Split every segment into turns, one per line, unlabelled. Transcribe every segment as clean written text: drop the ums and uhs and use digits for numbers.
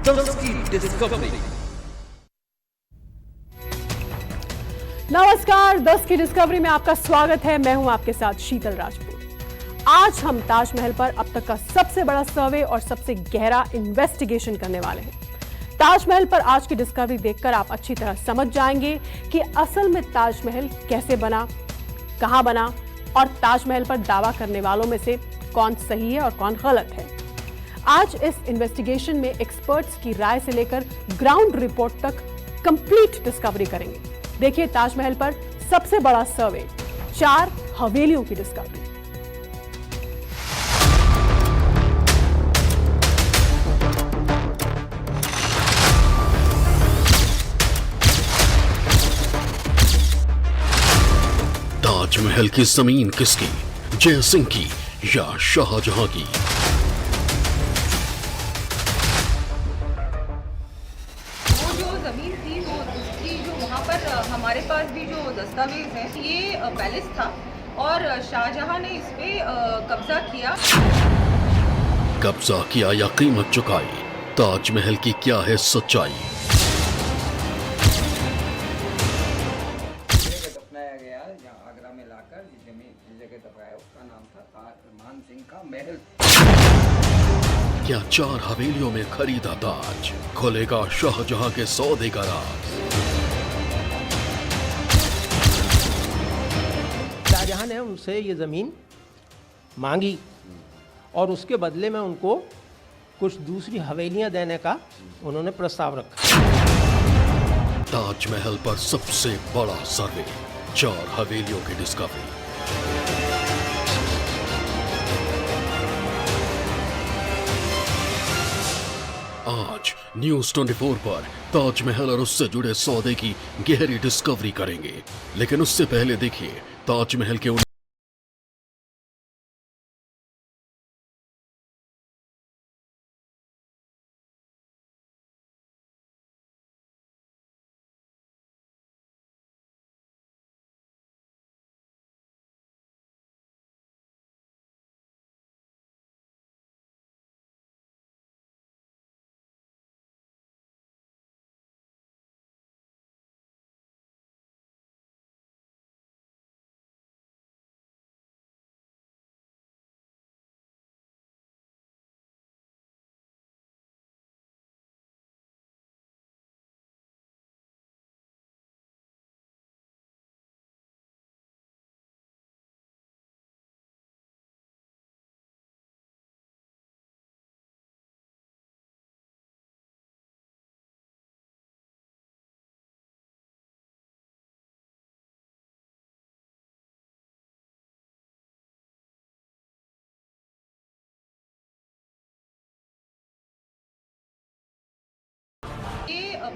10 की डिस्कवरी।
नमस्कार, 10 की डिस्कवरी में आपका स्वागत है। मैं हूं आपके साथ शीतल राजपूत। आज हम ताजमहल पर अब तक का सबसे बड़ा सर्वे और सबसे गहरा इन्वेस्टिगेशन करने वाले हैं। ताजमहल पर आज की डिस्कवरी देखकर आप अच्छी तरह समझ जाएंगे कि असल में ताजमहल कैसे बना, कहां बना और ताजमहल पर दावा करने वालों में से कौन सही है और कौन गलत है। आज इस इन्वेस्टिगेशन में एक्सपर्ट्स की राय से लेकर ग्राउंड रिपोर्ट तक कंप्लीट डिस्कवरी करेंगे। देखिए ताजमहल पर सबसे बड़ा सर्वे, 4 हवेलियों की डिस्कवरी।
ताजमहल की जमीन किसकी, जय सिंह की या शाहजहां की?
हमारे पास भी जो दस्तावेज हैं, ये पैलेस था और शाहजहां ने इस पे कब्जा
किया या कीमत चुकाई? ताजमहल की क्या है सच्चाई?
दफनाया गया यहाँ आगरा में लाकर जिस जगह दफनाया उसका नाम था मान सिंह का महल।
क्या 4 हवेलियों में खरीदा ताज खुलेगा शाहजहां के सौदे का राज?
शाहजहां ने उनसे ये ज़मीन मांगी और उसके बदले में उनको कुछ दूसरी हवेलियां देने का उन्होंने प्रस्ताव रखा।
ताजमहल पर सबसे बड़ा सर्वे, 4 हवेलियों की डिस्कवरी। आज न्यूज़ 24 पर ताजमहल और उससे जुड़े सौदे की गहरी डिस्कवरी करेंगे, लेकिन उससे पहले देखिए ताजमहल के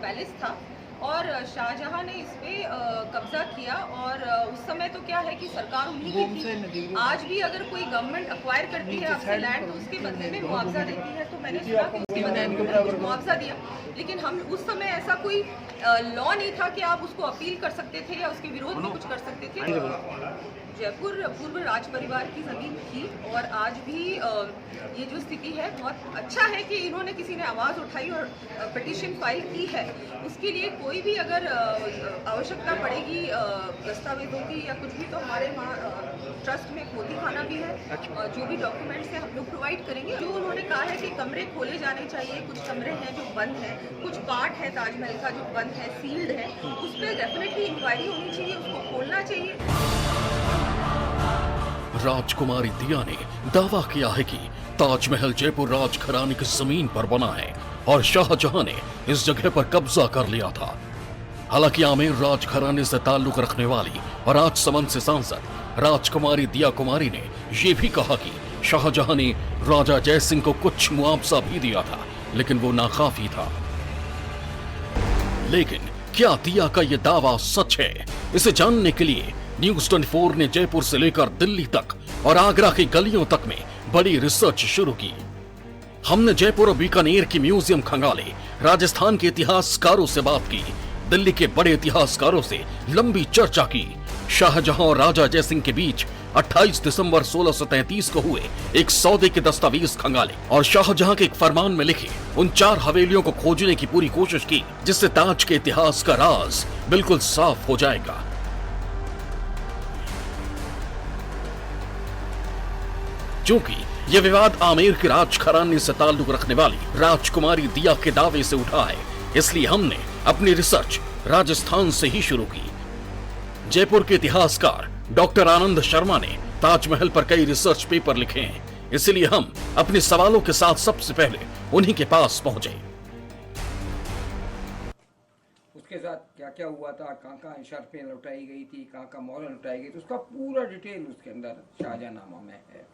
पैलेस था और शाहजहां ने इस पे कब्जा किया और उस समय तो क्या है कि सरकार उन्हीं की थी। आज भी अगर कोई गवर्नमेंट अक्वायर करती है आपसे लैंड तो उसके बदले में मुआवजा देती है, तो मैंने सुना कि उसके बदले में कुछ मुआवजा दिया, लेकिन हम उस समय ऐसा कोई लॉ नहीं था कि आप उसको अपील कर सकते थे या उसके विरोध में कुछ कर सकते थे। जयपुर पूर्व राज परिवार की ज़मीन थी और आज भी ये जो स्थिति है, बहुत अच्छा है कि इन्होंने किसी ने आवाज़ उठाई और पिटीशन फाइल की है। उसके लिए कोई भी अगर आवश्यकता पड़ेगी दस्तावेजों की या कुछ भी, तो हमारे वहाँ ट्रस्ट में खोदी खाना भी है। जो भी डॉक्यूमेंट्स हैं हम लोग प्रोवाइड करेंगे। जो उन्होंने कहा है कि कमरे खोले जाने चाहिए, कुछ कमरे हैं जो बंद हैं, कुछ पार्ट है ताजमहल का जो बंद है, सील्ड है, उस पर डेफिनेटली इंक्वायरी होनी चाहिए, उसको खोलना चाहिए।
राजकुमारी दिया ने दावा किया है कि ताजमहल जयपुर राजघराने की जमीन पर बना है और शाहजहां ने इस जगह पर कब्जा कर लिया था। हालांकि आमेर राजघराने से ताल्लुक रखने वाली और राजसमंद से सांसद राजकुमारी दिया कुमारी ने यह भी कहा कि शाहजहां ने राजा जय सिंह को कुछ मुआवजा भी दिया था, लेकिन वो नाकाफी था। लेकिन क्या दिया का यह दावा सच है? इसे जानने के लिए न्यूज़ 24 ने जयपुर से लेकर दिल्ली तक और आगरा की गलियों तक में बड़ी रिसर्च शुरू की। हमने जयपुर और बीकानेर की म्यूजियम खंगाले, राजस्थान के इतिहासकारों से बात की, दिल्ली के बड़े इतिहासकारों से लंबी चर्चा की, शाहजहां और राजा जयसिंह के बीच 28 दिसंबर 1633 को हुए एक सौदे के दस्तावेज खंगाले और शाहजहां के एक फरमान में लिखे उन 4 हवेलियों को खोजने की पूरी कोशिश की, जिससे ताज के इतिहास का राज बिल्कुल साफ हो जाएगा। चूंकि यह विवाद आमेर के राजघराने से ताल्लुक रखने वाली राजकुमारी दिया के दावे से उठा है, इसलिए हमने अपनी रिसर्च राजस्थान से ही शुरू की। जयपुर के इतिहासकार डॉक्टर आनंद शर्मा ने ताजमहल पर कई रिसर्च पेपर लिखे हैं, इसलिए हम अपने सवालों के साथ सबसे पहले उन्हीं के पास पहुंचे।
उसके साथ क्या क्या हुआ था, कहाँ शर्फें लुटाई गई थी, कहाँ मोहर लुटाई गई थी, उसका पूरा डिटेल उसके अंदर शाहजहानामा में है।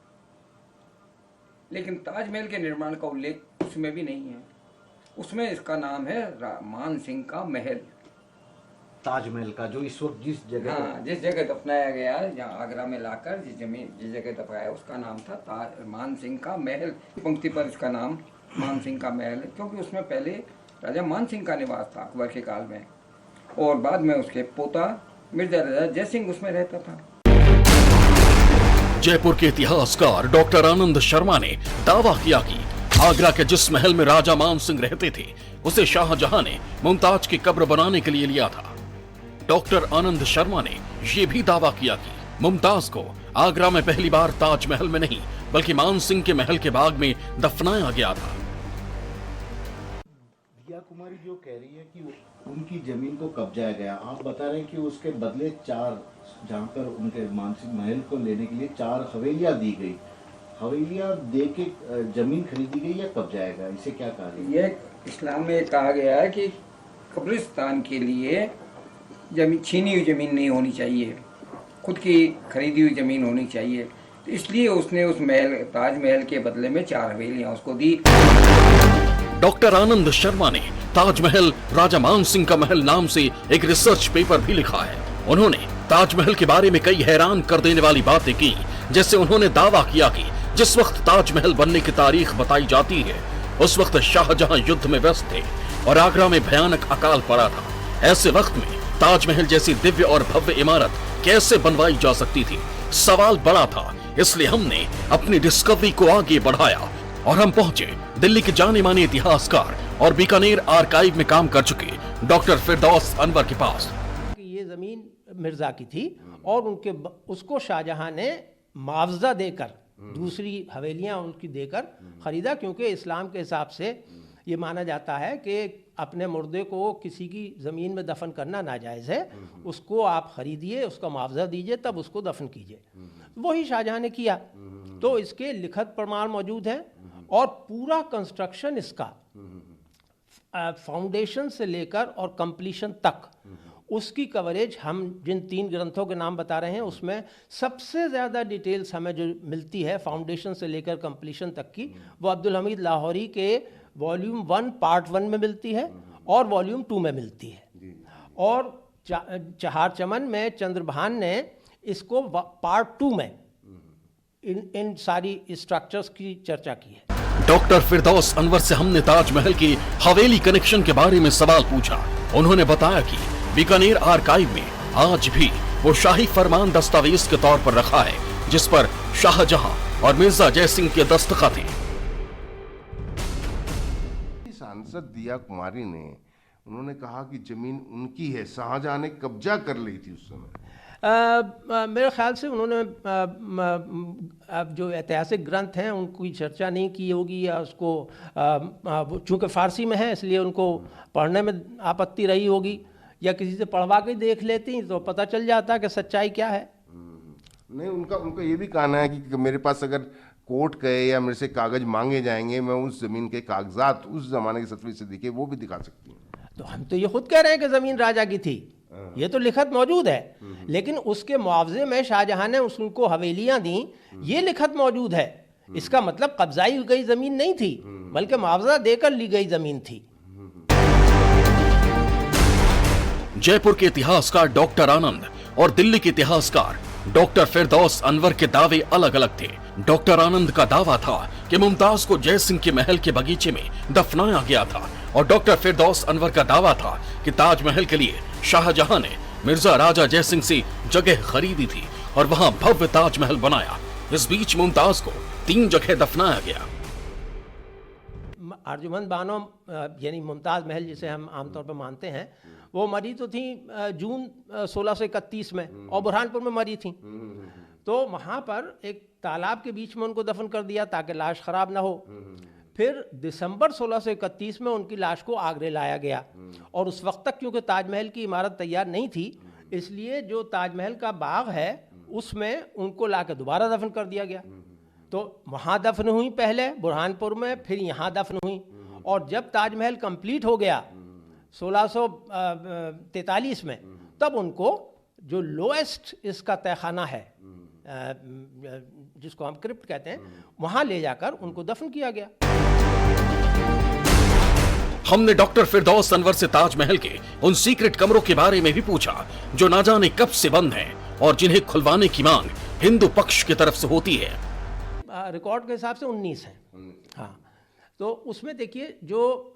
लेकिन ताजमहल के निर्माण का उल्लेख उसमें भी नहीं है। उसमें इसका नाम है मान सिंह का महल।
ताजमहल का जो इस वक्त जिस जगह,
हाँ, जिस जगह दफनाया गया, जहाँ आगरा में लाकर जिस जगह दफनाया, उसका नाम था मान सिंह का महल। पंक्ति पर इसका नाम मान सिंह का महल है, क्योंकि उसमें पहले राजा मान सिंह का निवास था अकबर के काल में, और बाद में उसके पोता मिर्जा राजा जय सिंह उसमें रहता था।
जयपुर के इतिहासकार डॉक्टर आनंद शर्मा ने दावा किया कि आगरा के जिस महल में राजा मान सिंह रहते थे, उसे शाहजहां ने मुमताज की कब्र बनाने के लिए लिया था। डॉक्टर आनंद शर्मा ने यह भी दावा किया कि मुमताज को आगरा में पहली बार ताजमहल में नहीं, बल्कि मान सिंह के महल के बाग में दफनाया गया था।
दिया कुमारी जो कह रही है कि उनकी जमीन को कब्जाया गया, आप बता रहे हैं कि उसके बदले 4, जहाँ पर उनके मानसिंह महल को लेने के लिए 4 हवेलियां दी गई, हवेलियां दे के जमीन खरीदी गई या कब्जाया गया, इसे क्या कहा गया?
ये इस्लाम में कहा गया है कि कब्रिस्तान के लिए जमीन, छीनी हुई जमीन नहीं होनी चाहिए, खुद की खरीदी हुई जमीन होनी चाहिए। तो इसलिए उसने उस महल, ताजमहल के बदले में 4 हवेलियां उसको दी।
डॉक्टर आनंद शर्मा ने ताजमहल राजा मान सिंह का महल नाम से एक रिसर्च पेपर भी लिखा है। उन्होंने ताजमहल के बारे में कई हैरान कर देने वाली बातें की, जैसे उन्होंने दावा किया कि जिस वक्त ताजमहल बनने की तारीख बताई जाती है, उस वक्त शाहजहां युद्ध में व्यस्त थे और आगरा में भयानक अकाल पड़ा था। ऐसे वक्त में ताजमहल जैसी दिव्य और भव्य इमारत कैसे बनवाई जा सकती थी? सवाल बड़ा था, इसलिए हमने अपनी डिस्कवरी को आगे बढ़ाया और हम पहुंचे दिल्ली के जाने माने इतिहासकार और बीकानेर आर्काइव में काम कर चुके डॉक्टर फिरदौस अनवर के पास।
ये जमीन मिर्जा की थी और उसको शाहजहां ने मुआवजा देकर, दूसरी हवेलियां उनकी देकर खरीदा, क्योंकि इस्लाम के हिसाब से ये माना जाता है कि अपने मुर्दे को किसी की ज़मीन में दफन करना नाजायज़ है। उसको आप खरीदिए, उसका मुआवजा दीजिए, तब उसको दफन कीजिए। वही शाहजहां ने किया। तो इसके लिखित प्रमाण मौजूद हैं और पूरा कंस्ट्रक्शन इसका फाउंडेशन से लेकर और कंप्लीशन तक, उसकी कवरेज हम जिन 3 ग्रंथों के नाम बता रहे हैं उसमें सबसे ज़्यादा डिटेल्स हमें जो मिलती है फाउंडेशन से लेकर कंप्लीशन तक की, वो अब्दुल हमीद लाहौरी के वॉल्यूम 1 पार्ट 1 में मिलती है और वॉल्यूम 2 में मिलती है। और चहार चमन में चंद्रभान ने इसको पार्ट 2 में इन सारी स्ट्रक्चर्स की चर्चा की है।
डॉक्टर फिरदौस अनवर से हमने ताजमहल की हवेली कनेक्शन के बारे में सवाल पूछा। उन्होंने बताया कि बीकानेर आर्काइव में आज भी वो शाही फरमान दस्तावेज के तौर पर रखा है, जिस पर शाहजहां और मिर्जा जय सिंह के दस्तखत हैं।
सांसद दिया कुमारी ने उन्होंने कहा कि जमीन उनकी है, शाहजहां ने कब्जा कर ली थी उस समय।
मेरे ख्याल से उन्होंने जो ऐतिहासिक ग्रंथ हैं उनकी चर्चा नहीं की होगी, या उसको चूँकि फ़ारसी में है इसलिए उनको पढ़ने में आपत्ति रही होगी, या किसी से पढ़वा के देख लेती तो पता चल जाता कि सच्चाई क्या है।
नहीं, उनका ये भी कहना है कि मेरे पास अगर कोर्ट गए या मेरे से कागज मांगे जाएंगे, मैं उस जमीन के कागजात उस जमाने के सतवी से दिखे वो भी दिखा सकती हूँ।
तो हम तो ये खुद कह रहे हैं कि ज़मीन राजा की थी, ये तो लिखत मौजूद है, लेकिन उसके मुआवजे में शाहजहां ने उनको हवेलियां दी, ये लिखत मौजूद है। इसका मतलब कब्जाई गई ज़मीन नहीं थी, बल्कि मुआवजा देकर ली गई ज़मीन थी।
जयपुर के इतिहासकार डॉक्टर आनंद और दिल्ली के इतिहासकार डॉक्टर फिरदौस अनवर के दावे अलग अलग थे। डॉक्टर आनंद का दावा था कि मुमताज को जय सिंह के महल के बगीचे में दफनाया गया था, और डॉक्टर फिरदौस अनवर का दावा था कि ताजमहल के लिए शाहजहां ने मिर्जा राजा जय सिंह से जगह खरीदी थी और वहां भव्य ताजमहल बनाया। इस बीच मुमताज को 3 जगह दफनाया गया।
अर्जुमंद बानो यानी मुमताज़ महल जिसे हम आमतौर पर मानते हैं, वो मरी तो थी जून 1631 में और बुरहानपुर में मरी थी। तो वहाँ पर एक तालाब के बीच में उनको दफन कर दिया ताकि लाश ख़राब ना हो। फिर दिसंबर 1631 में उनकी लाश को आगरे लाया गया और उस वक्त तक क्योंकि ताजमहल की इमारत तैयार नहीं थी, इसलिए जो ताजमहल का बाग है उसमें उनको ला के दोबारा दफन कर दिया गया। तो वहाँ दफन हुई पहले बुरहानपुर में, फिर यहाँ दफन हुई और जब ताजमहल कंप्लीट हो गया 1643 में, तब उनको जो लोएस्ट इसका तहखाना है जिसको हम क्रिप्ट कहते हैं, वहाँ ले जाकर उनको दफन किया गया।
हमने डॉक्टर फिरदौस अनवर से ताजमहल के उन सीक्रेट कमरों के बारे में भी पूछा जो ना जाने कब से बंद हैं और जिन्हें खुलवाने की मांग हिंदू पक्ष की तरफ से होती है।
रिकॉर्ड के हिसाब से 19 हैं। हाँ, तो उसमें देखिए जो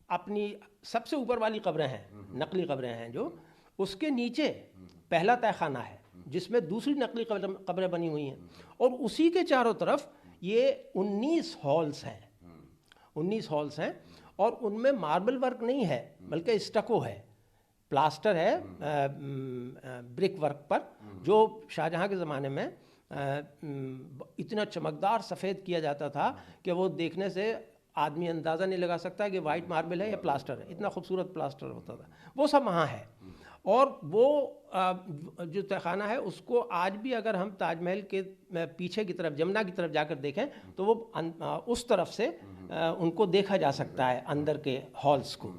अपनी सबसे ऊपर वाली कब्रें हैं, नकली कब्रें हैं, जो उसके नीचे पहला तहखाना है जिसमें दूसरी नकली कब्रें बनी हुई हैं और उसी के चारों तरफ ये 19 हॉल्स हैं। 19 हॉल्स हैं और उनमें मार्बल वर्क नहीं है बल्कि स्टको है, प्लास्टर है ब्रिक वर्क पर, जो शाहजहां के ज़माने में इतना चमकदार सफ़ेद किया जाता था कि वो देखने से आदमी अंदाज़ा नहीं लगा सकता कि वाइट मार्बल है या प्लास्टर है, इतना खूबसूरत प्लास्टर होता था। वो सब वहाँ है और वो जो तहखाना है उसको आज भी अगर हम ताजमहल के पीछे की तरफ, जमुना की तरफ जाकर देखें तो वो उस तरफ से उनको देखा जा सकता है अंदर के हॉल्स को।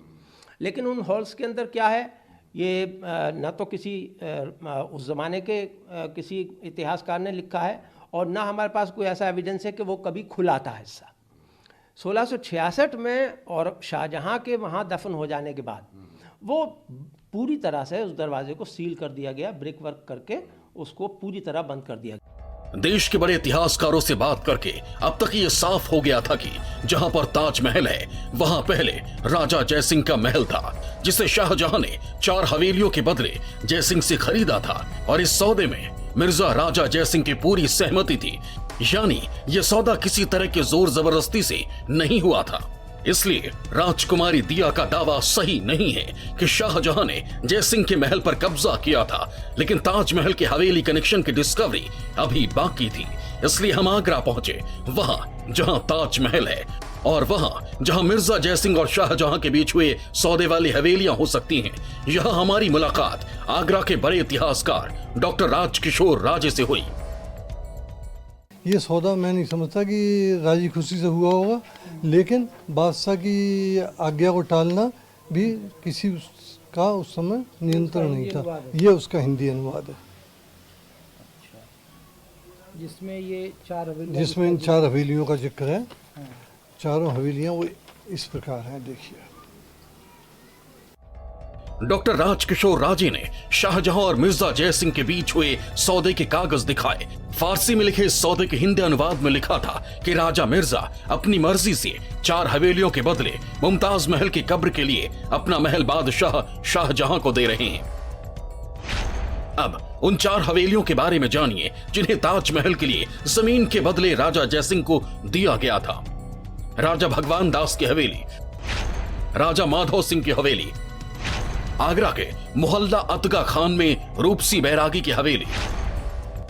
लेकिन उन हॉल्स के अंदर क्या है ये न तो किसी उस ज़माने के किसी इतिहासकार ने लिखा है और ना हमारे पास कोई ऐसा एविडेंस है कि वो कभी खुला था हिस्सा। 1666 में और शाहजहां के वहाँ दफन हो जाने के बाद वो पूरी तरह से उस दरवाजे को सील कर दिया गया, ब्रिक वर्क करके उसको पूरी तरह बंद कर दिया गया।
देश के बड़े इतिहासकारों से बात करके अब तक ये साफ हो गया था कि जहां पर ताजमहल है वहां पहले राजा जयसिंह का महल था, जिसे शाहजहां ने 4 हवेलियों के बदले जयसिंह से खरीदा था और इस सौदे में मिर्जा राजा जयसिंह की पूरी सहमति थी। यानी ये सौदा किसी तरह के जोर जबरदस्ती से नहीं हुआ था। इसलिए राजकुमारी दिया का दावा सही नहीं है कि शाहजहां ने जयसिंह के महल पर कब्जा किया था, लेकिन ताजमहल के हवेली कनेक्शन की डिस्कवरी अभी बाकी थी। इसलिए हम आगरा पहुंचे, वहां जहां ताजमहल है और वहां जहां मिर्जा जयसिंह और शाहजहां के बीच हुए सौदे वाली हवेलियां हो सकती हैं। यहां हमारी मुलाकात आगरा के बड़े इतिहासकार डॉक्टर राजकिशोर राजे से हुई।
ये सौदा मैं नहीं समझता कि राजी खुशी से हुआ होगा, लेकिन बादशाह की आज्ञा को टालना भी किसी का उस समय नियंत्रण नहीं था। ये उसका हिंदी अनुवाद है
जिसमें ये 4 हवेलियां,
जिसमें इन 4 हवेलियों का जिक्र है। चारों हवेलियां वो इस प्रकार हैं, देखिए।
डॉक्टर राजकिशोर राजे ने शाहजहां और मिर्जा जयसिंह के बीच हुए सौदे के कागज दिखाए। फारसी में लिखे इस सौदे के हिंदी अनुवाद में लिखा था कि राजा मिर्जा अपनी मर्जी से 4 हवेलियों के बदले मुमताज महल की कब्र के लिए अपना महल बादशाह शाहजहां को दे रहे हैं। अब उन 4 हवेलियों के बारे में जानिए जिन्हें ताजमहल के लिए जमीन के बदले राजा जयसिंह को दिया गया था। राजा भगवान दास की हवेली, राजा माधव सिंह की हवेली, आगरा के मोहल्ला अतगा खान में रूपसी बैरागी की हवेली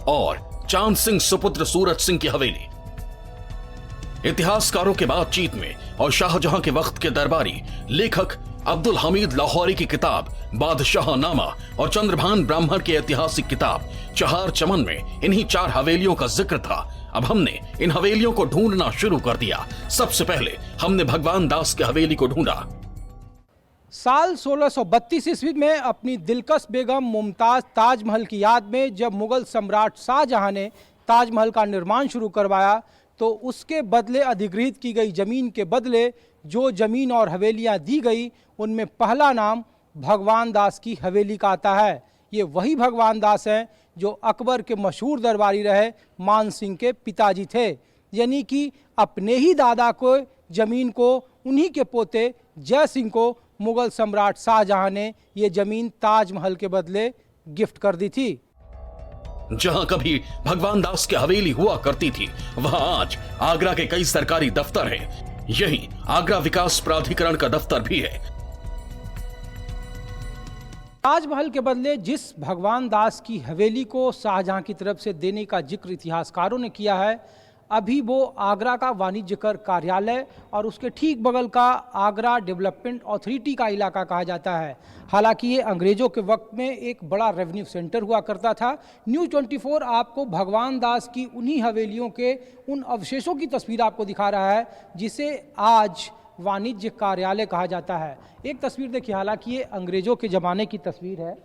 और चांद सिंह सुपुत्र सूरज सिंह की हवेली। इतिहासकारों के बातचीत में और शाहजहां के वक्त के दरबारी लेखक अब्दुल हमीद लाहौरी की किताब बादशाह नामा और चंद्रभान ब्राह्मण की ऐतिहासिक किताब चहार चमन में इन्हीं 4 हवेलियों का जिक्र था। अब हमने इन हवेलियों को ढूंढना शुरू कर दिया। सबसे पहले हमने भगवान दास की हवेली को ढूंढा।
साल 1632 ईस्वी में अपनी दिलकश बेगम मुमताज़ ताजमहल की याद में जब मुग़ल सम्राट शाहजहां ने ताजमहल का निर्माण शुरू करवाया तो उसके बदले अधिग्रहित की गई ज़मीन के बदले जो ज़मीन और हवेलियां दी गई उनमें पहला नाम भगवान दास की हवेली का आता है। ये वही भगवान दास हैं जो अकबर के मशहूर दरबारी रहे मान सिंह के पिताजी थे, यानी कि अपने ही दादा को ज़मीन को उन्हीं के पोते जय सिंह को मुग़ल सम्राट शाहजहां ने ये ज़मीन ताजमहल के बदले गिफ्ट कर दी थी।
जहां कभी भगवान दास की हवेली हुआ करती थी, वहां आज आगरा के कई सरकारी दफ्तर हैं। यही आगरा विकास प्राधिकरण का दफ्तर भी है।
ताजमहल के बदले जिस भगवान दास की हवेली को शाहजहां की तरफ से देने का जिक्र इतिहासकारों ने किया है, अभी वो आगरा का वाणिज्य कर कार्यालय और उसके ठीक बगल का आगरा डेवलपमेंट अथॉरिटी का इलाका कहा जाता है। हालांकि ये अंग्रेजों के वक्त में एक बड़ा रेवेन्यू सेंटर हुआ करता था। न्यूज़ 24 आपको भगवान दास की उन्हीं हवेलियों के उन अवशेषों की तस्वीर आपको दिखा रहा है जिसे आज वाणिज्य कार्यालय कहा जाता है। एक तस्वीर देखिए, हालांकि ये अंग्रेज़ों के ज़माने की तस्वीर है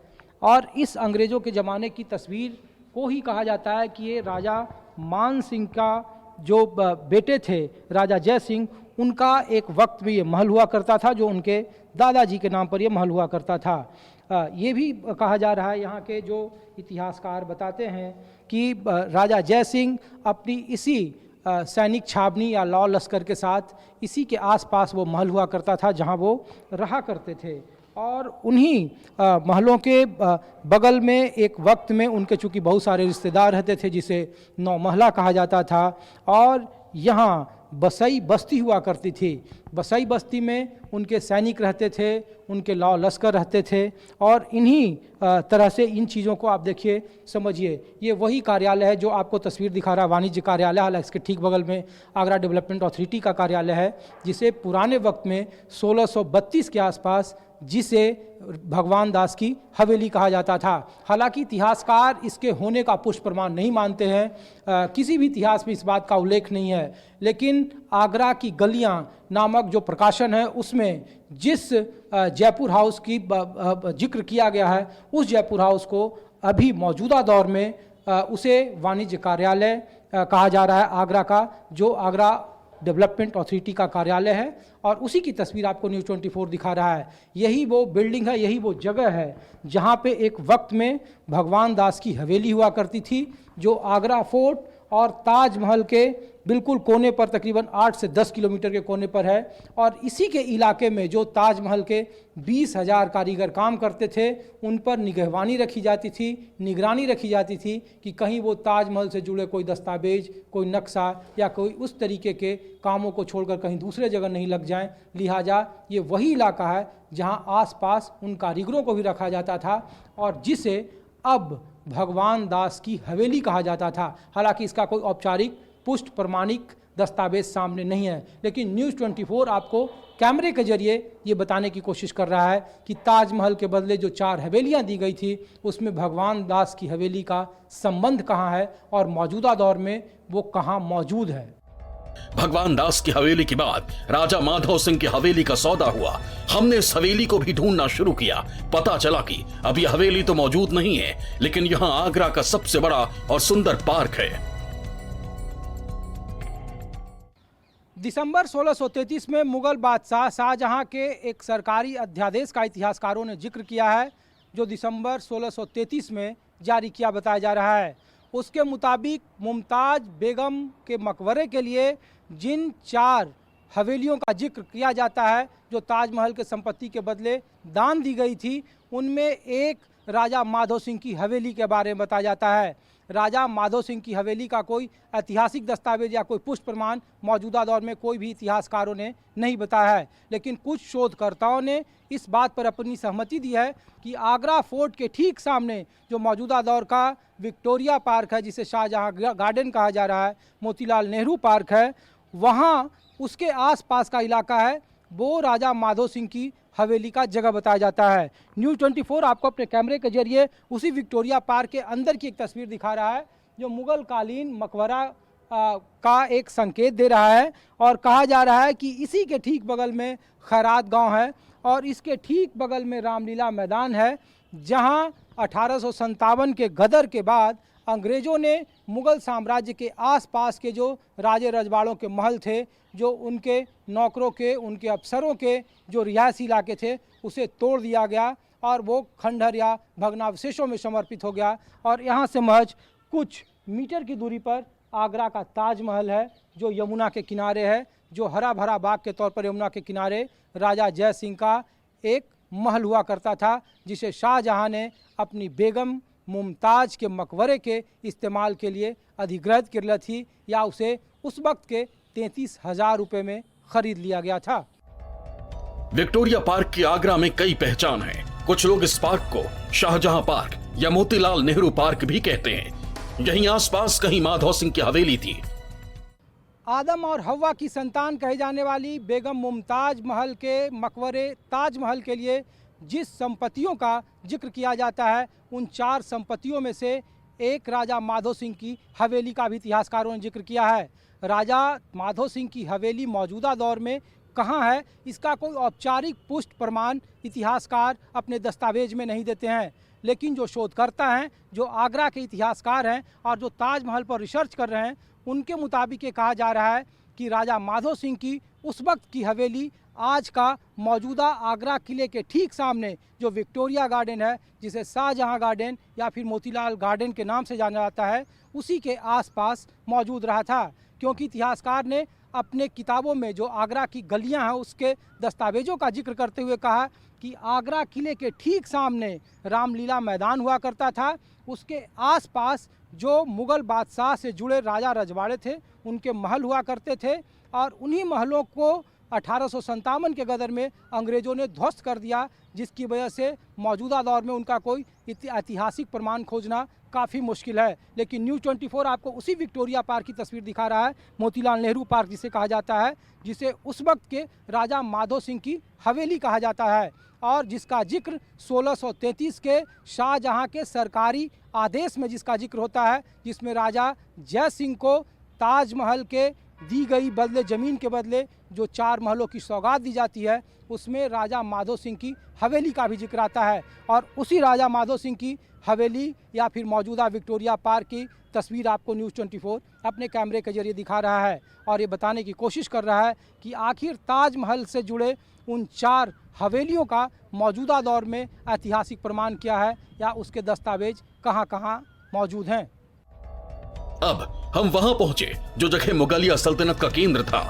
और इस अंग्रेज़ों के ज़माने की तस्वीर को ही कहा जाता है कि ये राजा मान सिंह का जो बेटे थे राजा जय सिंह, उनका एक वक्त में ये महल हुआ करता था, जो उनके दादाजी के नाम पर ये महल हुआ करता था। ये भी कहा जा रहा है, यहाँ के जो इतिहासकार बताते हैं कि राजा जय सिंह अपनी इसी सैनिक छावनी या लौ लश्कर के साथ इसी के आसपास वो महल हुआ करता था जहाँ वो रहा करते थे। और उन्हीं महलों के बगल में एक वक्त में उनके चूँकि बहुत सारे रिश्तेदार रहते थे जिसे नौमहला कहा जाता था, और यहाँ बसई बस्ती हुआ करती थी। बसई बस्ती में उनके सैनिक रहते थे, उनके लौ लश्कर रहते थे, और इन्हीं तरह से इन चीज़ों को आप देखिए, समझिए। ये वही कार्यालय है जो आपको तस्वीर दिखा रहा है, वाणिज्य कार्यालय। हालांकि इसके ठीक बगल में आगरा डेवलपमेंट अथॉरिटी का कार्यालय है, जिसे पुराने वक्त में 1632 के आसपास जिसे भगवान दास की हवेली कहा जाता था। हालांकि इतिहासकार इसके होने का पुष्ट प्रमाण नहीं मानते हैं, किसी भी इतिहास में इस बात का उल्लेख नहीं है। लेकिन आगरा की गलियां नामक जो प्रकाशन है उसमें जिस जयपुर हाउस की जिक्र किया गया है, उस जयपुर हाउस को अभी मौजूदा दौर में उसे वाणिज्य कार्यालय कहा जा रहा है आगरा का, जो आगरा डेवलपमेंट अथॉरिटी का कार्यालय है। और उसी की तस्वीर आपको न्यूज़ 24 दिखा रहा है। यही वो बिल्डिंग है, यही वो जगह है जहाँ पे एक वक्त में भगवान दास की हवेली हुआ करती थी, जो आगरा फोर्ट और ताजमहल के बिल्कुल कोने पर, तकरीबन 8 से 10 किलोमीटर के कोने पर है। और इसी के इलाके में जो ताजमहल के 20,000 कारीगर काम करते थे, उन पर निगहबानी रखी जाती थी, निगरानी रखी जाती थी कि कहीं वो ताजमहल से जुड़े कोई दस्तावेज, कोई नक्शा या कोई उस तरीके के कामों को छोड़कर कहीं दूसरे जगह नहीं लग जाएं। लिहाजा ये वही इलाका है जहां आसपास उन कारीगरों को भी रखा जाता था और जिसे अब भगवान दास की हवेली कहा जाता था। हालांकि इसका कोई औपचारिक पुष्ट प्रमाणिक दस्तावेज सामने नहीं है, लेकिन न्यूज़ 24 आपको कैमरे के जरिए ये बताने की कोशिश कर रहा है कि ताजमहल के बदले जो 4 हवेलियां दी गई थी, उसमें भगवान दास की हवेली का संबंध कहाँ है और मौजूदा दौर में वो कहाँ मौजूद है।
भगवान दास की हवेली के बाद राजा माधव सिंह की हवेली का सौदा हुआ। हमने इस हवेली को भी ढूंढना शुरू किया। पता चला कि अब यह हवेली तो मौजूद नहीं है, लेकिन यहाँ आगरा का सबसे बड़ा और सुंदर पार्क है।
दिसंबर 1633 में मुगल बादशाह शाहजहां के एक सरकारी अध्यादेश का इतिहासकारों ने जिक्र किया है, जो दिसंबर 1633 में जारी किया बताया जा रहा है। उसके मुताबिक मुमताज़ बेगम के मकबरे के लिए जिन 4 हवेलियों का जिक्र किया जाता है, जो ताजमहल के संपत्ति के बदले दान दी गई थी, उनमें एक राजा माधव सिंह की हवेली के बारे में बताया जाता है। राजा माधव सिंह की हवेली का कोई ऐतिहासिक दस्तावेज या कोई पुष्ट प्रमाण मौजूदा दौर में कोई भी इतिहासकारों ने नहीं बताया है, लेकिन कुछ शोधकर्ताओं ने इस बात पर अपनी सहमति दी है कि आगरा फोर्ट के ठीक सामने जो मौजूदा दौर का विक्टोरिया पार्क है, जिसे शाहजहां गार्डन कहा जा रहा है, मोतीलाल नेहरू पार्क है, वहाँ उसके आसपास का इलाका है, वो राजा माधव सिंह की हवेली का जगह बताया जाता है। न्यूज़ 24 आपको अपने कैमरे के जरिए उसी विक्टोरिया पार्क के अंदर की एक तस्वीर दिखा रहा है, जो मुगल कालीन मकबरा का एक संकेत दे रहा है। और कहा जा रहा है कि इसी के ठीक बगल में खैरात गांव है और इसके ठीक बगल में रामलीला मैदान है, जहां 1857 के गदर के बाद अंग्रेज़ों ने मुग़ल साम्राज्य के आसपास के जो राजे रजवाड़ों के महल थे, जो उनके नौकरों के, उनके अफसरों के जो रिहायशी इलाके थे, उसे तोड़ दिया गया और वो खंडहर या भग्नावशेषों में समर्पित हो गया। और यहाँ से महज कुछ मीटर की दूरी पर आगरा का ताजमहल है, जो यमुना के किनारे है, जो हरा भरा बाग के तौर पर यमुना के किनारे राजा जय सिंह का एक महल हुआ करता था, जिसे शाहजहां ने अपनी बेगम मुमताज़ के मकबरे के इस्तेमाल के लिए अधिग्रहित कर लिया थी या उसे उस वक्त के 33,000 रुपये में खरीद लिया गया था।
विक्टोरिया पार्क की आगरा में कई पहचान है। कुछ लोग इस पार्क को शाहजहां पार्क या मोतीलाल नेहरू पार्क भी कहते हैं। यहीं आसपास कहीं माधव सिंह की हवेली थी।
आदम और हव्वा की संतान कही जाने वाली बेगम मुमताज महल के मकबरे ताजमहल के लिए जिस संपत्तियों का जिक्र किया जाता है, उन 4 संपत्तियों में से एक राजा माधव सिंह की हवेली का भी इतिहासकारों ने जिक्र किया है। राजा माधव सिंह की हवेली मौजूदा दौर में कहाँ है, इसका कोई औपचारिक पुष्ट प्रमाण इतिहासकार अपने दस्तावेज में नहीं देते हैं, लेकिन जो शोधकर्ता हैं, जो आगरा के इतिहासकार हैं और जो ताजमहल पर रिसर्च कर रहे हैं, उनके मुताबिक ये कहा जा रहा है कि राजा माधव सिंह की उस वक्त की हवेली आज का मौजूदा आगरा किले के ठीक सामने जो विक्टोरिया गार्डन है, जिसे शाहजहां गार्डन या फिर मोतीलाल गार्डन के नाम से जाना जाता है, उसी के आसपास मौजूद रहा था। क्योंकि इतिहासकार ने अपने किताबों में जो आगरा की गलियां हैं उसके दस्तावेजों का जिक्र करते हुए कहा कि आगरा किले के ठीक सामने रामलीला मैदान हुआ करता था। उसके आसपास जो मुग़ल बादशाह से जुड़े राजा रजवाड़े थे, उनके महल हुआ करते थे और उन्हीं महलों को 1857 के गदर में अंग्रेज़ों ने ध्वस्त कर दिया, जिसकी वजह से मौजूदा दौर में उनका कोई ऐतिहासिक प्रमाण खोजना काफ़ी मुश्किल है। लेकिन न्यूज़ 24 आपको उसी विक्टोरिया पार्क की तस्वीर दिखा रहा है, मोतीलाल नेहरू पार्क जिसे कहा जाता है, जिसे उस वक्त के राजा माधव सिंह की हवेली कहा जाता है और जिसका जिक्र 1633 के शाहजहां के सरकारी आदेश में जिसका जिक्र होता है, जिसमें राजा जय सिंह को ताजमहल के दी गई बदले ज़मीन के बदले जो 4 महलों की सौगात दी जाती है, उसमें राजा माधव सिंह की हवेली का भी जिक्र आता है। और उसी राजा माधव सिंह की हवेली या फिर मौजूदा विक्टोरिया पार्क की तस्वीर आपको न्यूज़ 24 अपने कैमरे के जरिए दिखा रहा है और ये बताने की कोशिश कर रहा है कि आखिर ताजमहल से जुड़े उन 4 हवेलियों का मौजूदा दौर में ऐतिहासिक प्रमाण क्या है या उसके दस्तावेज कहाँ कहाँ मौजूद हैं।
अब हम वहां पहुंचे जो जगह मुगलिया सल्तनत का केंद्र था।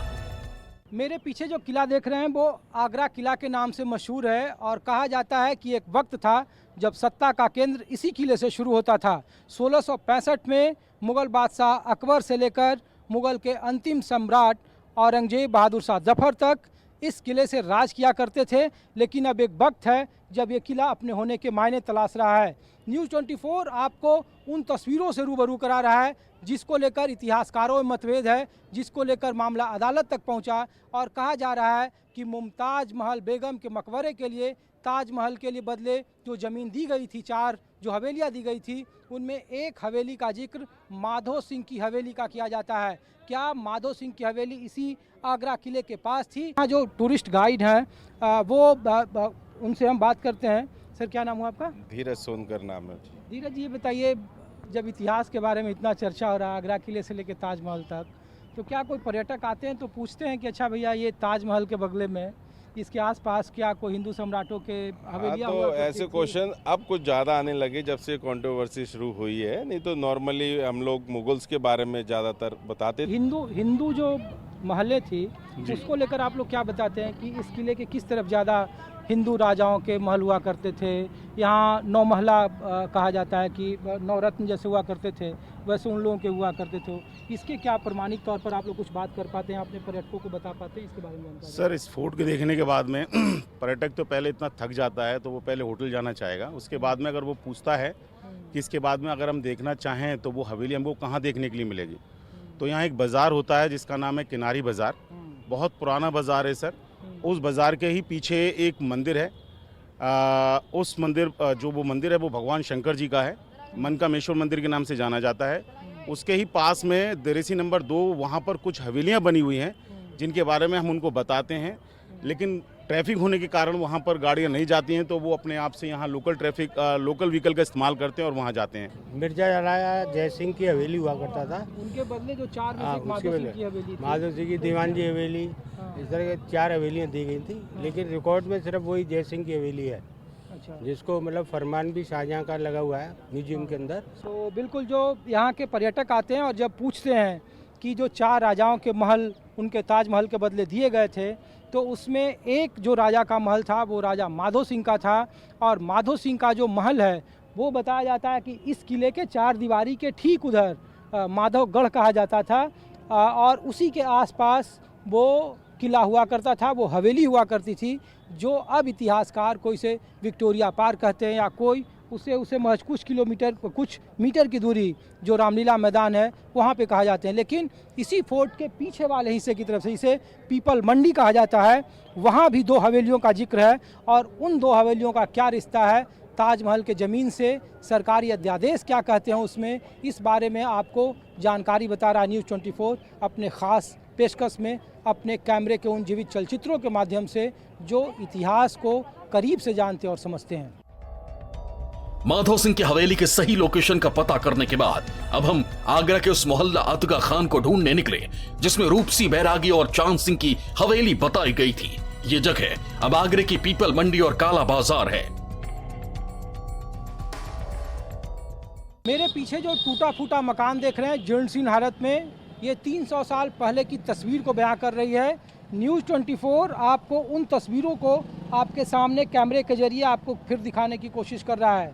मेरे पीछे जो किला देख रहे हैं वो आगरा किला के नाम से मशहूर है और कहा जाता है कि एक वक्त था जब सत्ता का केंद्र इसी किले से शुरू होता था। 1665 में मुग़ल बादशाह अकबर से लेकर मुग़ल के अंतिम सम्राट औरंगजेब बहादुर शाह जफ़र तक इस किले से राज किया करते थे। लेकिन अब एक वक्त है जब ये किला अपने होने के मायने तलाश रहा है। न्यूज़ 24 आपको उन तस्वीरों से रूबरू करा रहा है जिसको लेकर इतिहासकारों में मतभेद है, जिसको लेकर मामला अदालत तक पहुंचा और कहा जा रहा है कि मुमताज महल बेगम के मकबरे के लिए ताजमहल के लिए बदले जो ज़मीन दी गई थी, 4 जो हवेलियां दी गई थी, उनमें एक हवेली का जिक्र माधव सिंह की हवेली का किया जाता है। क्या माधव सिंह की हवेली इसी आगरा किले के पास थी? यहाँ जो टूरिस्ट गाइड हैं वो उनसे हम बात करते हैं। सर, क्या नाम हुआ आपका?
धीरज सोनकर नाम है।
धीरज जी, ये बताइए, जब इतिहास के बारे में इतना चर्चा हो रहा है आगरा किले से लेकर ताजमहल तक, तो क्या कोई पर्यटक आते हैं तो पूछते हैं कि अच्छा भैया ये ताजमहल के बगले में इसके आसपास क्या कोई हिंदू सम्राटों के हवेलियां हुआ
तो
करती
ऐसे
थी?
क्वेश्चन अब कुछ ज़्यादा आने लगे जब से कंट्रोवर्सी शुरू हुई है, नहीं तो नॉर्मली हम लोग मुगल्स के बारे में ज़्यादातर बताते थे।
हिंदू जो महलें थी उसको लेकर आप लोग क्या बताते हैं कि इस किले के किस तरफ ज़्यादा हिंदू राजाओं के महल हुआ करते थे? यहाँ 9 महला कहा जाता है कि 9 रत्न जैसे हुआ करते थे, वैसे उन लोगों के हुआ करते थे। इसके क्या प्रमाणिक तौर पर आप लोग कुछ बात कर पाते हैं, अपने पर्यटकों को बता पाते हैं इसके बारे में?
सर, इस फोर्ट के देखने के बाद में पर्यटक तो पहले इतना थक जाता है तो वो पहले होटल जाना चाहेगा। उसके बाद में अगर वो पूछता है कि इसके बाद में अगर हम देखना चाहें तो वो हवेली हमको कहाँ देखने के लिए मिलेगी, तो यहाँ एक बाज़ार होता है जिसका नाम है किनारी बाज़ार। बहुत पुराना बाज़ार है सर। उस बाज़ार के ही पीछे एक मंदिर है। उस मंदिर जो वो मंदिर है वो भगवान शंकर जी का है, मनकामेश्वर मंदिर के नाम से जाना जाता है। उसके ही पास में दरेसी नंबर 2 वहाँ पर कुछ हवेलियाँ बनी हुई हैं जिनके बारे में हम उनको बताते हैं, लेकिन ट्रैफिक होने के कारण वहाँ पर गाड़ियाँ नहीं जाती हैं तो वो अपने आप से यहाँ लोकल व्हीकल का इस्तेमाल करते हैं और वहाँ जाते हैं।
मिर्जा राजा जय सिंह की हवेली हुआ करता था।
उनके बदले जो 4 में से एक माधव सिंह की हवेली थी।
माधव सिंह की दीवान जी हवेली, इस तरह के 4 हवेलियाँ दी गई थी, लेकिन रिकॉर्ड में सिर्फ वही जय सिंह की हवेली है।
अच्छा,
जिसको मतलब फरमान भी शाहजहां का लगा हुआ है म्यूजियम के अंदर।
तो बिल्कुल जो यहाँ के पर्यटक आते हैं और जब पूछते हैं कि जो 4 राजाओं के महल उनके ताजमहल के बदले दिए गए थे, तो उसमें एक जो राजा का महल था वो राजा माधव सिंह का था और माधव सिंह का जो महल है वो बताया जाता है कि इस किले के चार दीवारी के ठीक उधर माधवगढ़ कहा जाता था और उसी के आसपास वो किला हुआ करता था, वो हवेली हुआ करती थी, जो अब इतिहासकार कोई से विक्टोरिया पार्क कहते हैं या कोई उसे महज कुछ मीटर की दूरी जो रामलीला मैदान है वहाँ पे कहा जाते हैं। लेकिन इसी फोर्ट के पीछे वाले हिस्से की तरफ से इसे पीपल मंडी कहा जाता है, वहाँ भी दो हवेलियों का जिक्र है और उन दो हवेलियों का क्या रिश्ता है ताजमहल के ज़मीन से, सरकारी अध्यादेश क्या कहते हैं उसमें, इस बारे में आपको जानकारी बता रहा है न्यूज़ 24 अपने ख़ास पेशकश में अपने कैमरे के उन जीवित चलचित्रों के माध्यम से जो इतिहास को करीब से जानते और समझते हैं।
माधव सिंह की हवेली के सही लोकेशन का पता करने के बाद अब हम आगरा के उस मोहल्ला अतगा खान को ढूंढने निकले जिसमें रूपसी बैरागी और चांद सिंह की हवेली बताई गई थी। ये जगह अब आगरे की पीपल मंडी और काला बाजार है।
मेरे पीछे जो टूटा फूटा मकान देख रहे हैं जीर्णशीर्ण हालत में, ये 300 साल पहले की तस्वीर को बयां कर रही है। न्यूज़ 24 आपको उन तस्वीरों को आपके सामने कैमरे के जरिए आपको फिर दिखाने की कोशिश कर रहा है।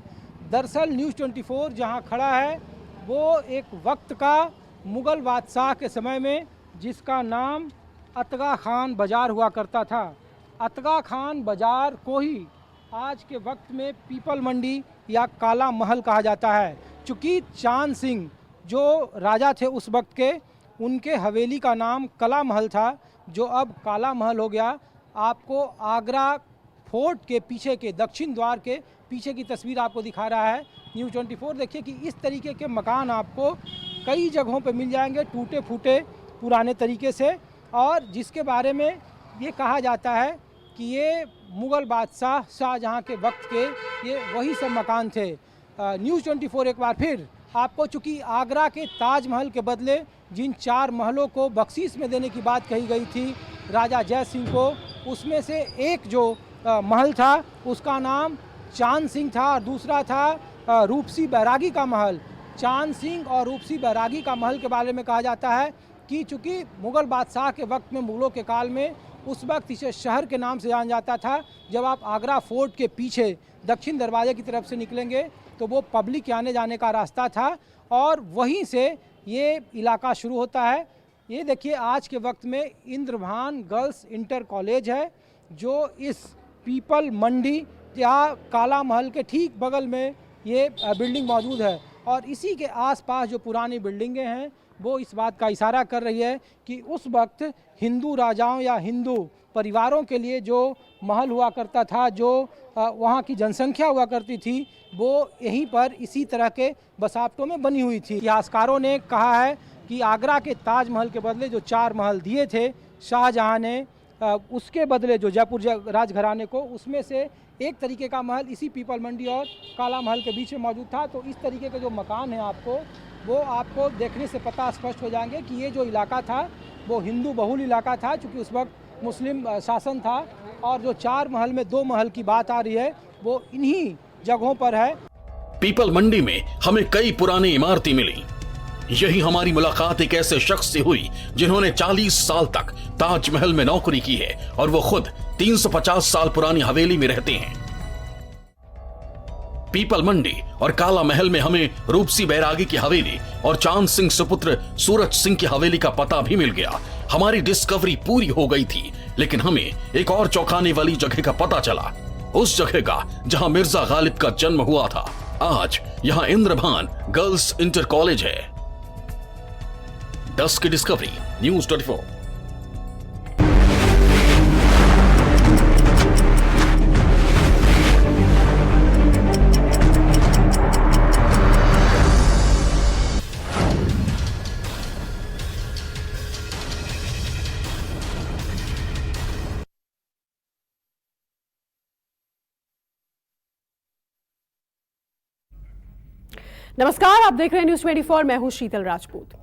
दरअसल न्यूज़ 24 जहां खड़ा है वो एक वक्त का मुग़ल बादशाह के समय में जिसका नाम अतगा खान बाज़ार हुआ करता था, अतगा खान बाज़ार को ही आज के वक्त में पीपल मंडी या काला महल कहा जाता है। चूँकि चांद सिंह जो राजा थे उस वक्त के, उनके हवेली का नाम कला महल था जो अब काला महल हो गया। आपको आगरा फोर्ट के पीछे के दक्षिण द्वार के पीछे की तस्वीर आपको दिखा रहा है न्यूज़ 24। देखिए कि इस तरीके के मकान आपको कई जगहों पे मिल जाएंगे टूटे फूटे पुराने तरीके से, और जिसके बारे में ये कहा जाता है कि ये मुग़ल बादशाह शाहजहाँ के वक्त के ये वही सब मकान थे। न्यूज़ 24 एक बार फिर आपको, चूँकि आगरा के ताजमहल के बदले जिन 4 महलों को बख्शीश में देने की बात कही गई थी राजा जय सिंह को, उसमें से एक जो महल था उसका नाम चांद सिंह था और दूसरा था रूपसी बैरागी का महल। चांद सिंह और रूपसी बैरागी का महल के बारे में कहा जाता है कि चूँकि मुग़ल बादशाह के वक्त में, मुग़लों के काल में, उस वक्त इसे शहर के नाम से जाना जाता था। जब आप आगरा फोर्ट के पीछे दक्षिण दरवाजे की तरफ से निकलेंगे तो वो पब्लिक के आने जाने का रास्ता था और वहीं से ये इलाका शुरू होता है। ये देखिए आज के वक्त में इंद्रभान गर्ल्स इंटर कॉलेज है जो इस पीपल मंडी या काला महल के ठीक बगल में ये बिल्डिंग मौजूद है और इसी के आसपास जो पुरानी बिल्डिंगें हैं वो इस बात का इशारा कर रही है कि उस वक्त हिंदू राजाओं या हिंदू परिवारों के लिए जो महल हुआ करता था, जो वहाँ की जनसंख्या हुआ करती थी, वो यहीं पर इसी तरह के बसावटों में बनी हुई थी। इतिहासकारों ने कहा है कि आगरा के ताजमहल के बदले जो 4 महल दिए थे शाहजहाँ ने, उसके बदले जो जयपुर राजघराने को, उसमें से एक तरीके का महल इसी पीपल मंडी और काला महल के बीच में मौजूद था। तो इस तरीके के जो मकान हैं वो आपको देखने से पता स्पष्ट हो जाएंगे कि ये जो इलाका था वो हिंदू बहुल इलाका था, चूँकि उस वक्त मुस्लिम शासन था और जो 4 महल में 2 महल की बात आ रही है वो इन्हीं जगहों पर है।
पीपल मंडी में हमें कई पुरानी इमारतें मिली। यही हमारी मुलाकात एक ऐसे शख्स से हुई जिन्होंने 40 साल तक ताजमहल में नौकरी की है और वो खुद 350 साल पुरानी हवेली में रहते हैं। पीपल मंडी और काला महल में हमें रूपसी बैरागी की हवेली और चांद सिंह सुपुत्र सूरज सिंह की हवेली का पता भी मिल गया। हमारी डिस्कवरी पूरी हो गई थी, लेकिन हमें एक और चौंकाने वाली जगह का पता चला, उस जगह का जहां मिर्जा गालिब का जन्म हुआ था। आज यहां इंद्रभान गर्ल्स इंटर कॉलेज है। 10 की डिस्कवरी, न्यूज़ 24।
नमस्कार, आप देख रहे हैं न्यूज़ 24। मैं हूं शीतल राजपूत।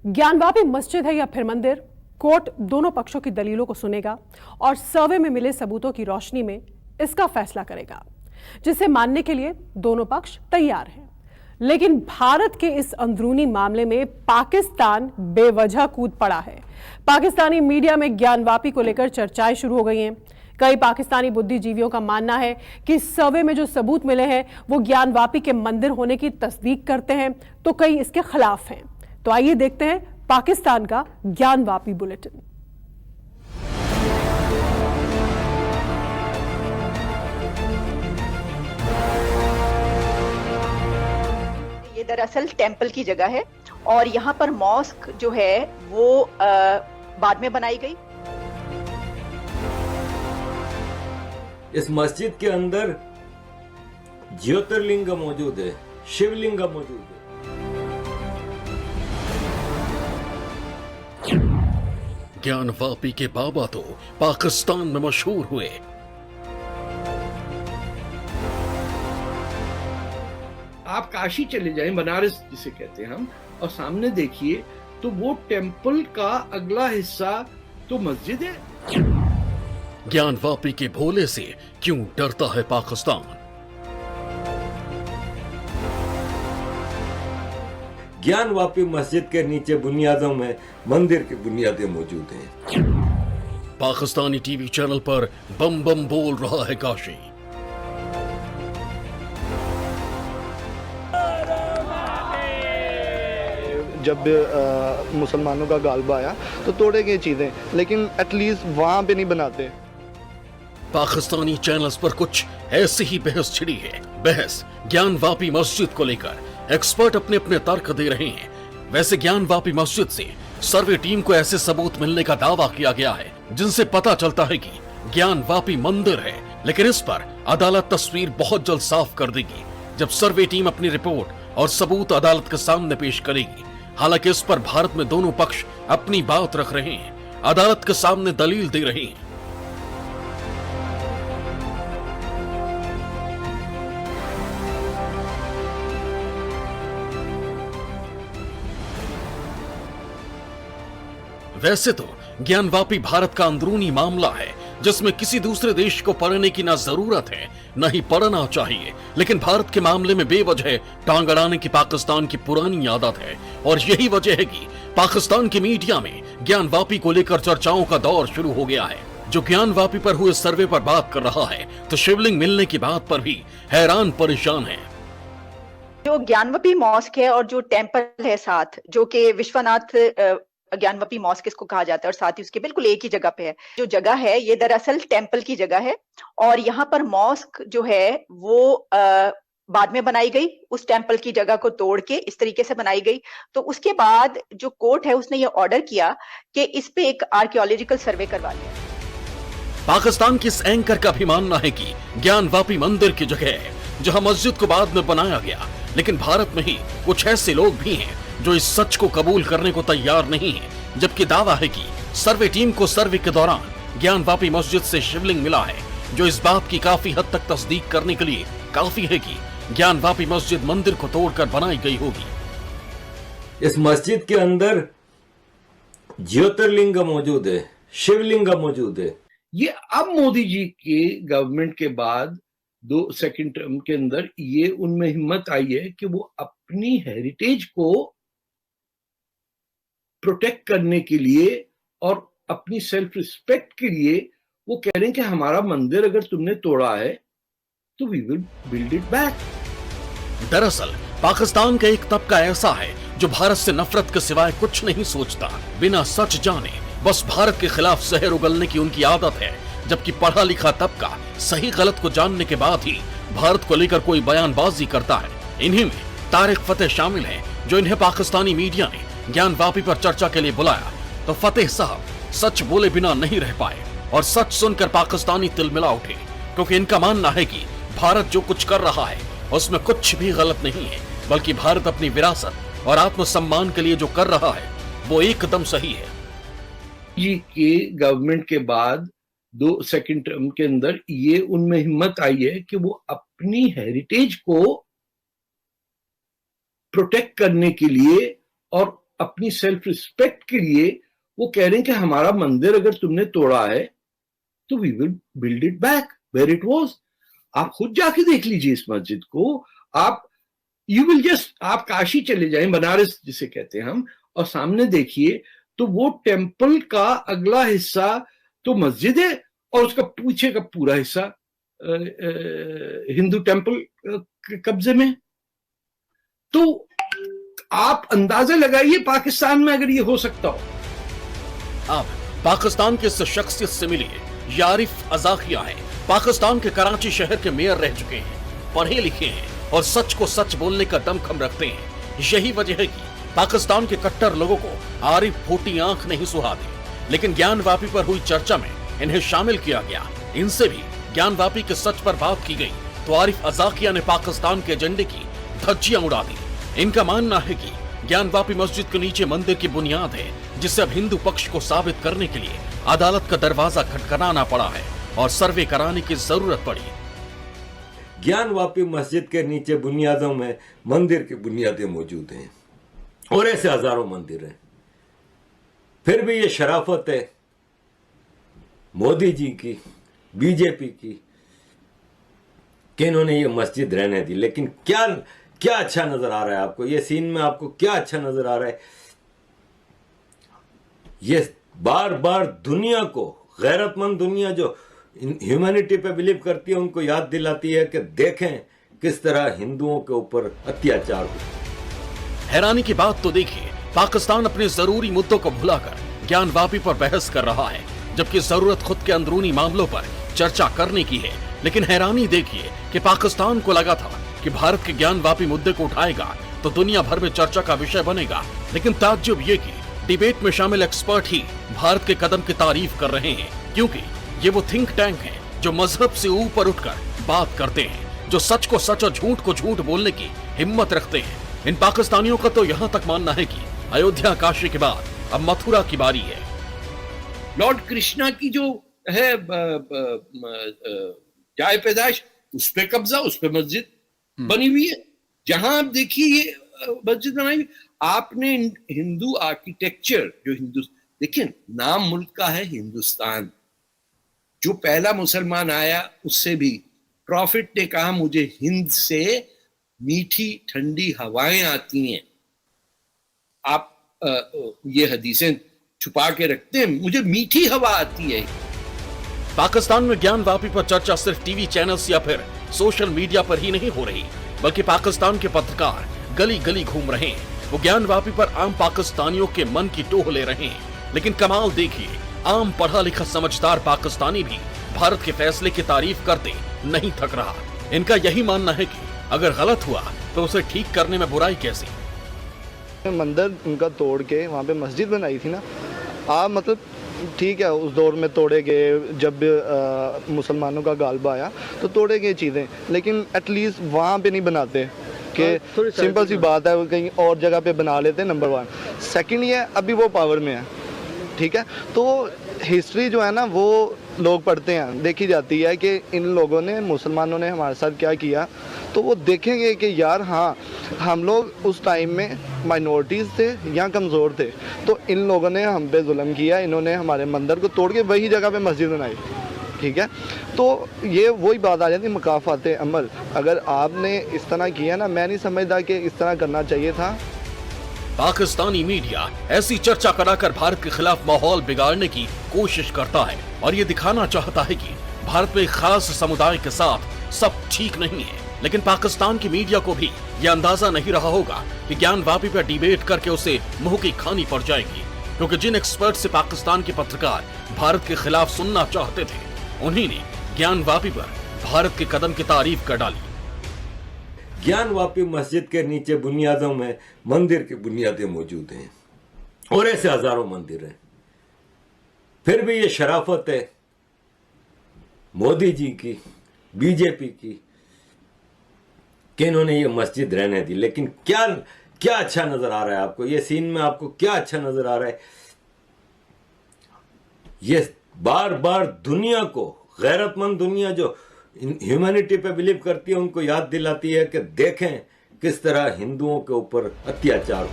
ज्ञानवापी मस्जिद है या फिर मंदिर, कोर्ट दोनों पक्षों की दलीलों को सुनेगा और सर्वे में मिले सबूतों की रोशनी में इसका फैसला करेगा, जिसे मानने के लिए दोनों पक्ष तैयार हैं। लेकिन भारत के इस अंदरूनी मामले में पाकिस्तान बेवजह कूद पड़ा है। पाकिस्तानी मीडिया में ज्ञानवापी को लेकर चर्चाएं शुरू हो गई हैं। कई पाकिस्तानी बुद्धिजीवियों का मानना है कि सर्वे में जो सबूत मिले हैं वो ज्ञानवापी के मंदिर होने की तस्दीक करते हैं, तो कई इसके खिलाफ हैं। तो आइए देखते हैं पाकिस्तान का ज्ञानवापी बुलेटिन।
ये दरअसल टेंपल की जगह है और यहाँ पर मॉस्क जो है वो बाद में बनाई गई।
इस मस्जिद के अंदर ज्योतिर्लिंग मौजूद है, शिवलिंग मौजूद है।
ज्ञानवापी के बाबा तो पाकिस्तान में मशहूर हुए।
आप काशी चले जाएं, बनारस जिसे कहते हैं हम, और सामने देखिए तो वो टेंपल का अगला हिस्सा तो मस्जिद है।
ज्ञानवापी के भोले से क्यों डरता है पाकिस्तान?
ज्ञानवापी मस्जिद के नीचे बुनियादों में मंदिर की बुनियादें मौजूद हैं।
पाकिस्तानी टीवी चैनल पर बम बम बोल रहा है काशी।
जब मुसलमानों का गालबा आया तो तोड़ेंगे चीजें, लेकिन एटलीस्ट वहां पे नहीं बनाते।
पाकिस्तानी चैनल्स पर कुछ ऐसी ही बहस छिड़ी है। बहस ज्ञानवापी मस्जिद को लेकर। एक्सपर्ट अपने अपने तर्क दे रहे हैं। वैसे ज्ञानवापी मस्जिद से सर्वे टीम को ऐसे सबूत मिलने का दावा किया गया है जिनसे पता चलता है कि ज्ञानवापी मंदिर है, लेकिन इस पर अदालत तस्वीर बहुत जल्द साफ कर देगी जब सर्वे टीम अपनी रिपोर्ट और सबूत अदालत के सामने पेश करेगी। हालांकि इस पर भारत में दोनों पक्ष अपनी बात रख रहे हैं, अदालत के सामने दलील दे रहे हैं। वैसे तो ज्ञानवापी भारत का अंदरूनी मामला है जिसमें किसी दूसरे देश को पढ़ने की ना जरूरत है न ही पढ़ना चाहिए, लेकिन भारत के मामले में बेवजह टांग अड़ाने की पाकिस्तान की पुरानी आदत है और यही वजह है कि पाकिस्तान की मीडिया में ज्ञानवापी को लेकर चर्चाओं का दौर शुरू हो गया है। जो ज्ञानवापी पर हुए सर्वे पर बात कर रहा है तो शिवलिंग मिलने की बात पर भी हैरान परेशान है।
जो ज्ञानवापी मॉस्क है और जो टेंपल है साथ, जो कि विश्वनाथ ज्ञानवापी मॉस्क इसको कहा जाता है, और साथ ही उसके बिल्कुल एक ही जगह पे है। जो जगह है ये दरअसल टेंपल की जगह है और यहाँ पर मॉस्क जो है वो बाद में बनाई गई। उस टेंपल की जगह को तोड़ के इस तरीके से बनाई गई। तो उसके बाद जो कोर्ट है उसने ये ऑर्डर किया कि इस पे एक आर्कियोलॉजिकल सर्वे करवा लिया।
पाकिस्तान के इस एंकर का भी मानना है कि ज्ञानवापी मंदिर की जगह है जहां मस्जिद को बाद में बनाया गया, लेकिन भारत में ही कुछ ऐसे लोग भी हैं जो इस सच को कबूल करने को तैयार नहीं है, जबकि दावा है कि सर्वे टीम को सर्वे के दौरान ज्ञानवापी मस्जिद से शिवलिंग मिला है, जो इस बात की काफी हद तक तस्दीक करने के लिए काफी है कि ज्ञानवापी मस्जिद मंदिर को तोड़कर बनाई गई होगी।
इस मस्जिद के अंदर ज्योतिर्लिंग मौजूद है, शिवलिंग मौजूद है।
ये अब मोदी जी के गवर्नमेंट के बाद 2 सेकंड टर्म के अंदर ये उनमें हिम्मत आई है कि वो अपनी हेरिटेज को प्रोटेक्ट करने के लिए और अपनी सेल्फ रिस्पेक्ट के लिए वो कह रहे हैं कि हमारा मंदिर अगर तुमने तोड़ा है तो we will build it back.
दरअसल पाकिस्तान का एक तबका ऐसा है जो भारत से नफरत के सिवाय कुछ नहीं सोचता। बिना सच जाने बस भारत के खिलाफ जहर उगलने की उनकी आदत है, जबकि पढ़ा लिखा तबका सही गलत को जानने के बाद ही भारत को लेकर कोई बयानबाजी करता है। इन्हीं में तारिक फतेह शामिल हैं, जो इन्हें पाकिस्तानी मीडिया ने ज्ञानवापी पर चर्चा के लिए बुलाया तो फतेह साहब सच बोले बिना नहीं रह पाए और सच सुनकर पाकिस्तानी तिलमिला उठे, क्योंकि इनका मानना है कि भारत जो कुछ कर रहा है उसमें कुछ भी गलत नहीं है, बल्कि भारत अपनी विरासत और आत्मसम्मान के लिए जो कर रहा है वो एकदम सही है।
जी के गवर्नमेंट के बाद 2 सेकंड टर्म के अंदर ये उनमें हिम्मत आई है कि वो अपनी हेरिटेज को प्रोटेक्ट करने के लिए और अपनी सेल्फ रिस्पेक्ट के लिए वो कह रहे हैं कि हमारा मंदिर अगर तुमने तोड़ा है तो we will build it back where it was. आप खुद जाके देख लीजिए इस मस्जिद को। आप आप काशी चले जाएं, बनारस जिसे कहते हैं हम, और सामने देखिए तो वो टेंपल का अगला हिस्सा तो मस्जिद है और उसका पीछे का पूरा हिस्सा हिंदू टेंपल के कब्जे में। तो आप अंदाजा लगाइए पाकिस्तान में अगर ये हो सकता हो।
अब पाकिस्तान के इस शख्सियत से मिली यारिफ अजाकिया है। पाकिस्तान के कराची शहर के मेयर रह चुके हैं, पढ़े लिखे हैं और सच को सच बोलने का दमखम रखते हैं। यही वजह है कि पाकिस्तान के कट्टर लोगों को आरिफ फूटी आंख नहीं सुहाती। लेकिन ज्ञानवापी पर हुई चर्चा में इन्हें शामिल किया गया। इनसे भी ज्ञानवापी के सच पर बात की गई तो आरिफ अजाकिया ने पाकिस्तान के एजेंडे की धज्जियां उड़ा दी। इनका मानना है कि ज्ञानवापी मस्जिद के नीचे मंदिर की बुनियाद है, जिसे अब हिंदू पक्ष को साबित करने के लिए अदालत का दरवाजा खटखटाना पड़ा है और सर्वे कराने की जरूरत पड़ी।
ज्ञानवापी मस्जिद के नीचे बुनियादों में मंदिर की बुनियादें मौजूद हैं और ऐसे हजारों मंदिर हैं। फिर भी ये शराफत है मोदी जी की, बीजेपी की, कि इन्होंने ये मस्जिद रहने दी। लेकिन क्या अच्छा नजर आ रहा है आपको ये सीन में? आपको क्या अच्छा नजर आ रहा है? ये बार बार दुनिया को, गैरतमंद दुनिया जो ह्यूमैनिटी पे बिलीव करती है, उनको याद दिलाती है कि देखें किस तरह हिंदुओं के ऊपर अत्याचार हुआ।
हैरानी की बात तो देखिए, पाकिस्तान अपने जरूरी मुद्दों को भुलाकर ज्ञानवापी पर बहस कर रहा है, जबकि जरूरत खुद के अंदरूनी मामलों पर चर्चा करने की है। लेकिन हैरानी देखिए कि पाकिस्तान को लगा था कि भारत के ज्ञानवापी मुद्दे को उठाएगा तो दुनिया भर में चर्चा का विषय बनेगा। लेकिन ताज्जुब ये कि डिबेट में शामिल एक्सपर्ट ही भारत के कदम की तारीफ कर रहे हैं, क्योंकि ये वो थिंक टैंक हैं जो मजहब से ऊपर उठकर बात करते हैं, जो सच को सच और झूठ को झूठ बोलने की हिम्मत रखते हैं। इन पाकिस्तानियों का तो यहाँ तक मानना है कि अयोध्या काशी के बाद अब मथुरा की बारी है।
लॉर्ड कृष्णा की जो है जाय पैदाइश, उस पे कब्जा, उस पे मस्जिद बनी हुई है। जहां आप देखिए ये मस्जिद बनाई हुई, आपने हिंदू आर्किटेक्चर जो हिंदू, देखिए नाम मुल्क का है हिंदुस्तान। जो पहला मुसलमान आया उससे भी प्रॉफिट ने कहा मुझे हिंद से मीठी ठंडी हवाएं आती हैं। आप ये हदीसें छुपा के रखते हैं, मुझे मीठी हवा आती है।
पाकिस्तान में ज्ञानवापी पर चर्चा सिर्फ टीवी चैनल्स या फिर सोशल मीडिया पर ही नहीं हो रही, बल्कि पाकिस्तान के पत्रकार गली गली घूम रहे हैं। वो ज्ञानवापी पर आम पाकिस्तानियों के मन की टोह ले रहे हैं। लेकिन कमाल देखिए, आम पढ़ा लिखा समझदार पाकिस्तानी भी भारत के फैसले की तारीफ करते नहीं थक रहा। इनका यही मानना है कि अगर गलत हुआ तो उसे ठीक करने में बुराई कैसी।
मंदिर उनका तोड़ के वहाँ पे मस्जिद बनाई थी ना, आप मतलब ठीक है उस दौर में तोड़े गए, जब मुसलमानों का गालबा आया तो तोड़े गए चीज़ें, लेकिन एटलीस्ट वहाँ पे नहीं बनाते कि सिंपल सी बात है, कहीं और जगह पे बना लेते हैं। नंबर 1। सेकंड ये अभी वो पावर में है, ठीक है, तो हिस्ट्री जो है ना वो लोग पढ़ते हैं, देखी जाती है कि इन लोगों ने, मुसलमानों ने हमारे साथ क्या किया, तो वो देखेंगे कि यार हाँ हम लोग उस टाइम में माइनॉरिटीज़ थे या कमज़ोर थे, तो इन लोगों ने हम पे जुल्म किया, इन्होंने हमारे मंदिर को तोड़ के वही जगह पे मस्जिद बनाई, ठीक है। तो ये वही बात आ जाती है मुकाफ़ात अमल। अगर आपने इस तरह किया ना, मैं नहीं समझता कि इस तरह करना चाहिए था।
पाकिस्तानी मीडिया ऐसी चर्चा कराकर भारत के खिलाफ माहौल बिगाड़ने की कोशिश करता है और ये दिखाना चाहता है कि भारत में एक खास समुदाय के साथ सब ठीक नहीं है। लेकिन पाकिस्तान की मीडिया को भी ये अंदाजा नहीं रहा होगा कि ज्ञानवापी पर डिबेट करके उसे मुंह की खानी पड़ जाएगी, क्योंकि जिन एक्सपर्ट से पाकिस्तान के पत्रकार भारत के खिलाफ सुनना चाहते थे, उन्हीं ने ज्ञानवापी पर भारत के कदम की तारीफ कर डाली।
ज्ञानवापी मस्जिद के नीचे बुनियादों में मंदिर की बुनियादें मौजूद हैं और ऐसे हजारों मंदिर हैं। फिर भी ये शराफत है मोदी जी की, बीजेपी की, कि इन्होंने ये मस्जिद रहने दी। लेकिन क्या अच्छा नजर आ रहा है आपको ये सीन में? आपको क्या अच्छा नजर आ रहा है? ये बार बार दुनिया को, गैरतमंद दुनिया जो ह्यूमैनिटी पे बिलीव करती है, उनको याद दिलाती है कि देखें किस तरह हिंदुओं के ऊपर अत्याचार।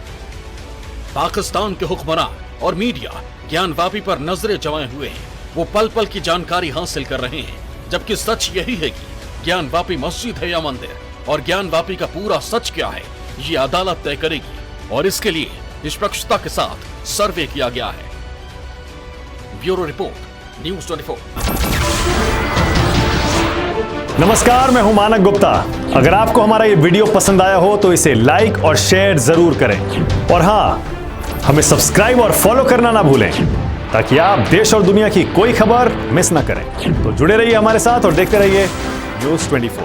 पाकिस्तान के हुक्मरान और मीडिया ज्ञानवापी पर नजरें जमाए हुए हैं। वो पल पल की जानकारी हासिल कर रहे हैं, जबकि सच यही है कि ज्ञानवापी मस्जिद है या मंदिर, और ज्ञानवापी का पूरा सच क्या है ये अदालत तय करेगी, और इसके लिए निष्पक्षता के साथ सर्वे किया गया है। Bureau report, news 24।
नमस्कार, मैं हूं मानक गुप्ता। अगर आपको हमारा ये वीडियो पसंद आया हो तो इसे लाइक और शेयर जरूर करें, और हाँ, हमें सब्सक्राइब और फॉलो करना ना भूलें ताकि आप देश और दुनिया की कोई खबर मिस ना करें। तो जुड़े रहिए हमारे साथ और देखते रहिए न्यूज़ 24।